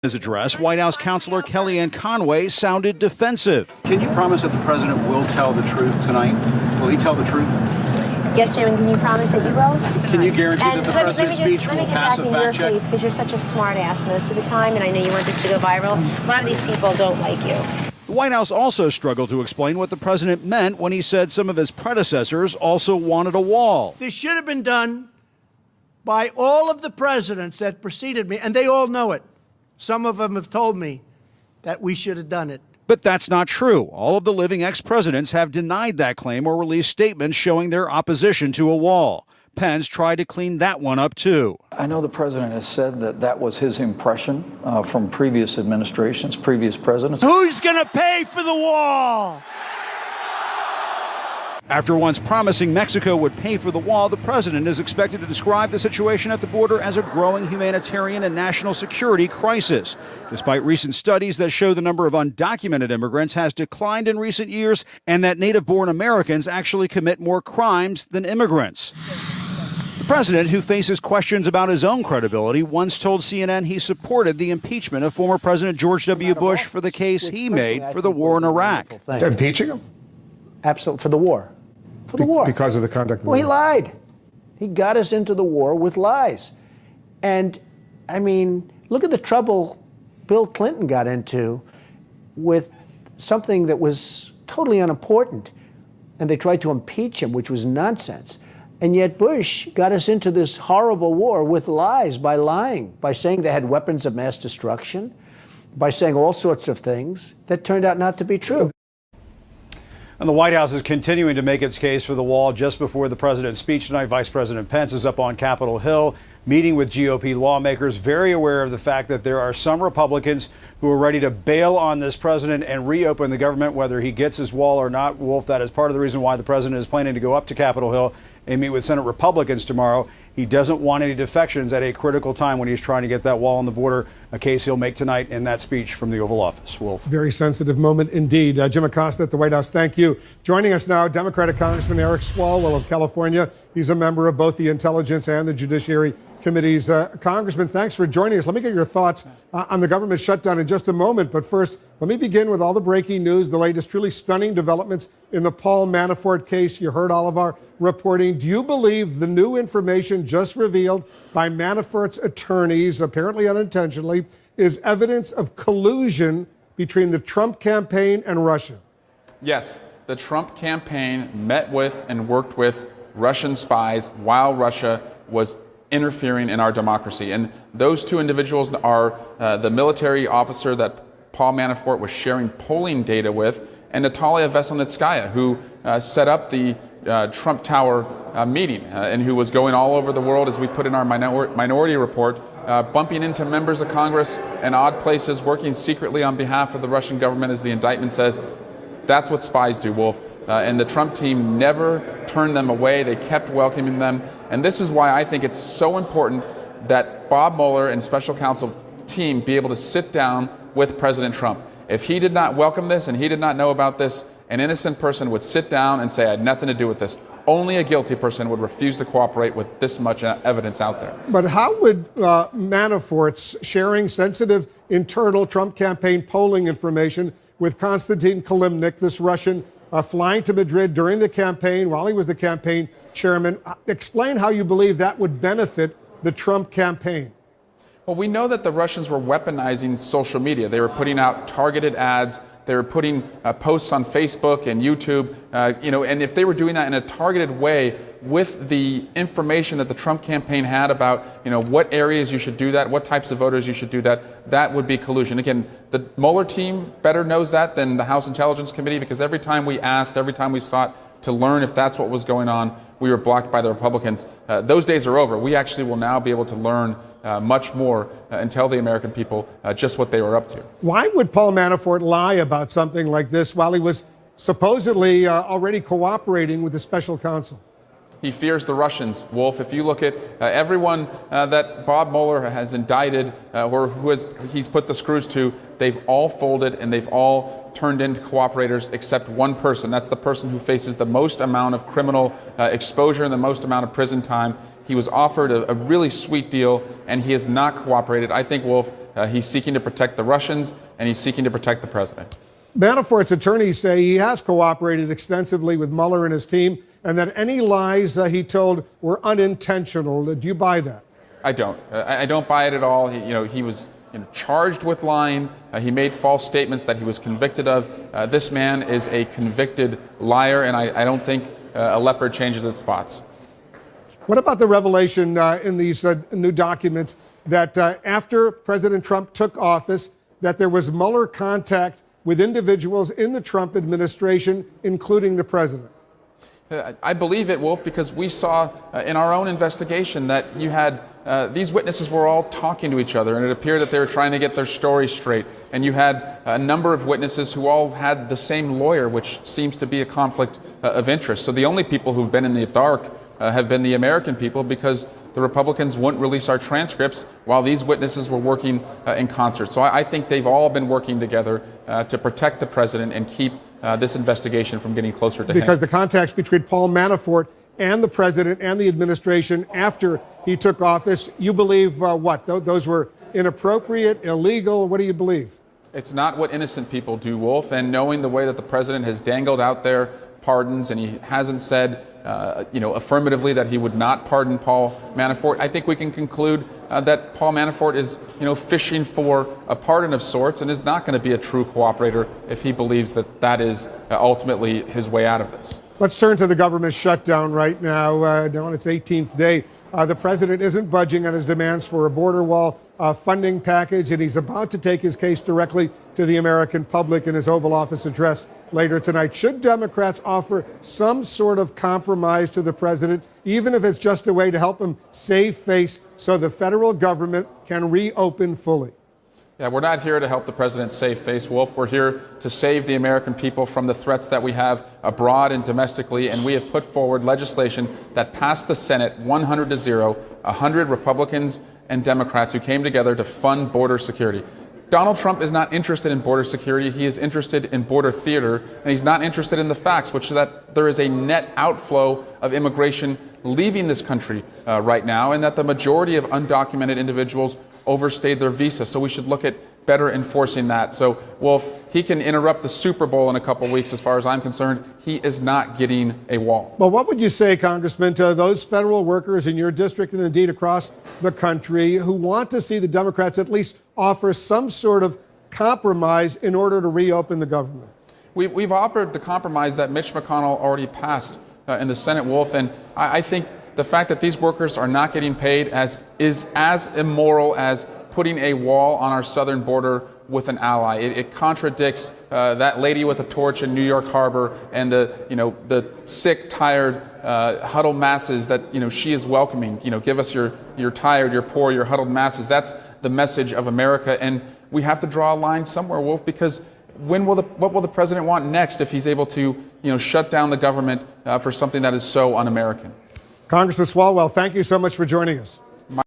his address, White House counselor Kellyanne Conway sounded defensive. Can you promise that the president will tell the truth tonight? Will he tell the truth? Yes, Jim, and can you promise that you will? Can you guarantee that the president's speech will pass a fact check? Because you're such a smart ass most of the time, and I know you want this to go viral. A lot of these people don't like you. The White House also struggled to explain what the president meant when he said some of his predecessors also wanted a wall. This should have been done by all of the presidents that preceded me, and they all know it. Some of them have told me that we should have done it. But that's not true. All of the living ex-presidents have denied that claim or released statements showing their opposition to a wall. Pence tried to clean that one up, too. I know the president has said that that was his impression from previous administrations, previous presidents. Who's going to pay for the wall? After once promising Mexico would pay for the wall, the president is expected to describe the situation at the border as a growing humanitarian and national security crisis. Despite recent studies that show the number of undocumented immigrants has declined in recent years and that native-born Americans actually commit more crimes than immigrants. The president, who faces questions about his own credibility, once told CNN he supported the impeachment of former President George W. Bush for the case he made for the war in Iraq. Impeaching him? Absolutely, for the war. For the war. Because of the conduct of the war. Well, he lied. He got us into the war with lies. And, I mean, look at the trouble Bill Clinton got into with something that was totally unimportant. And they tried to impeach him, which was nonsense. And yet Bush got us into this horrible war with lies, by lying, by saying they had weapons of mass destruction, by saying all sorts of things that turned out not to be true. And the White House is continuing to make its case for the wall. Just before the president's speech tonight, Vice President Pence is up on Capitol Hill meeting with GOP lawmakers, very aware of the fact that there are some Republicans who are ready to bail on this president and reopen the government, whether he gets his wall or not. Wolf, that is part of the reason why the president is planning to go up to Capitol Hill and meet with Senate Republicans tomorrow. He doesn't want any defections at a critical time when he's trying to get that wall on the border, a case he'll make tonight in that speech from the Oval Office. Wolf. Very sensitive moment indeed. Jim Acosta at the White House, thank you. Joining us now, Democratic Congressman Eric Swalwell of California. He's a member of both the Intelligence and the Judiciary Committees. Congressman, thanks for joining us. Let me get your thoughts on the government shutdown in just a moment. But first, let me begin with all the breaking news, the latest truly stunning developments in the Paul Manafort case. You heard all of our reporting. Do you believe the new information just revealed by Manafort's attorneys, apparently unintentionally, is evidence of collusion between the Trump campaign and Russia? Yes, the Trump campaign met with and worked with Russian spies while Russia was interfering in our democracy. And those two individuals are the military officer that Paul Manafort was sharing polling data with, and Natalia Veselnitskaya, who set up the Trump Tower meeting and who was going all over the world, as we put in our minority report, bumping into members of Congress in odd places, working secretly on behalf of the Russian government, as the indictment says. That's what spies do, Wolf. And the Trump team never turned them away. They kept welcoming them. And this is why I think it's so important that Bob Mueller and special counsel team be able to sit down with President Trump. If he did not welcome this and he did not know about this, an innocent person would sit down and say, I had nothing to do with this. Only a guilty person would refuse to cooperate with this much evidence out there. But how would Manafort's sharing sensitive internal Trump campaign polling information with Konstantin Kilimnik, this Russian, flying to Madrid during the campaign while he was the campaign chairman, explain how you believe that would benefit the Trump campaign? Well, we know that the Russians were weaponizing social media. They were putting out targeted ads. They were putting posts on Facebook and YouTube, and if they were doing that in a targeted way with the information that the Trump campaign had about, what areas you should do that, what types of voters you should do that, that would be collusion. Again, the Mueller team better knows that than the House Intelligence Committee, because every time we asked, every time we sought to learn if that's what was going on, we were blocked by the Republicans. Those days are over. We actually will now be able to learn much more and tell the American people just what they were up to. Why would Paul Manafort lie about something like this while he was supposedly already cooperating with the special counsel? He fears the Russians, Wolf. If you look at everyone that Bob Mueller has indicted or he's put the screws to, they've all folded and they've all turned into cooperators except one person. That's the person who faces the most amount of criminal exposure and the most amount of prison time. He was offered a really sweet deal, and he has not cooperated. I think, Wolf, He's seeking to protect the Russians, and he's seeking to protect the president. Manafort's attorneys say he has cooperated extensively with Mueller and his team, and that any lies he told were unintentional. Do you buy that? I don't. I don't buy it at all. He was charged with lying. He made false statements that he was convicted of. This man is a convicted liar, and I don't think a leopard changes its spots. What about the revelation in these new documents that after President Trump took office, that there was Mueller contact with individuals in the Trump administration, including the president? I believe it, Wolf, because we saw in our own investigation that you had these witnesses were all talking to each other, and it appeared that they were trying to get their story straight. And you had a number of witnesses who all had the same lawyer, which seems to be a conflict of interest. So the only people who've been in the dark have been the American people, because the Republicans wouldn't release our transcripts while these witnesses were working in concert. So I think they've all been working together to protect the president and keep this investigation from getting closer to him. Because the contacts between Paul Manafort and the president and the administration after he took office, you believe what? Those were inappropriate, illegal? What do you believe? It's not what innocent people do, Wolf. And knowing the way that the president has dangled out there pardons, and he hasn't said affirmatively that he would not pardon Paul Manafort, I think we can conclude that Paul Manafort is, fishing for a pardon of sorts, and is not going to be a true cooperator if he believes that that is ultimately his way out of this. Let's turn to the government shutdown right now. Now on its 18th day, the president isn't budging on his demands for a border wall funding package, and he's about to take his case directly to the American public in his Oval Office address later tonight. Should Democrats offer some sort of compromise to the president, even if it's just a way to help him save face so the federal government can reopen fully? Yeah, we're not here to help the president save face, Wolf. We're here to save the American people from the threats that we have abroad and domestically, and we have put forward legislation that passed the Senate 100-0, 100 Republicans and Democrats who came together to fund border security. Donald Trump is not interested in border security. He is interested in border theater, and he's not interested in the facts, which is that there is a net outflow of immigration leaving this country right now, and that the majority of undocumented individuals overstayed their visa. So we should look at better enforcing that. So, Wolf, he can interrupt the Super Bowl in a couple weeks as far as I'm concerned. He is not getting a wall. Well, what would you say, Congressman, to those federal workers in your district and indeed across the country who want to see the Democrats at least offer some sort of compromise in order to reopen the government? We've offered the compromise that Mitch McConnell already passed in the Senate, Wolf, and I think the fact that these workers are not getting paid is as immoral as putting a wall on our southern border with an ally. It contradicts that lady with a torch in New York Harbor and the sick, tired, huddled masses that she is welcoming. Give us your tired, your poor, your huddled masses. That's the message of America, and we have to draw a line somewhere, Wolf, because what will the president want next if he's able to shut down the government for something that is so un-American? Congressman Swalwell, thank you so much for joining us.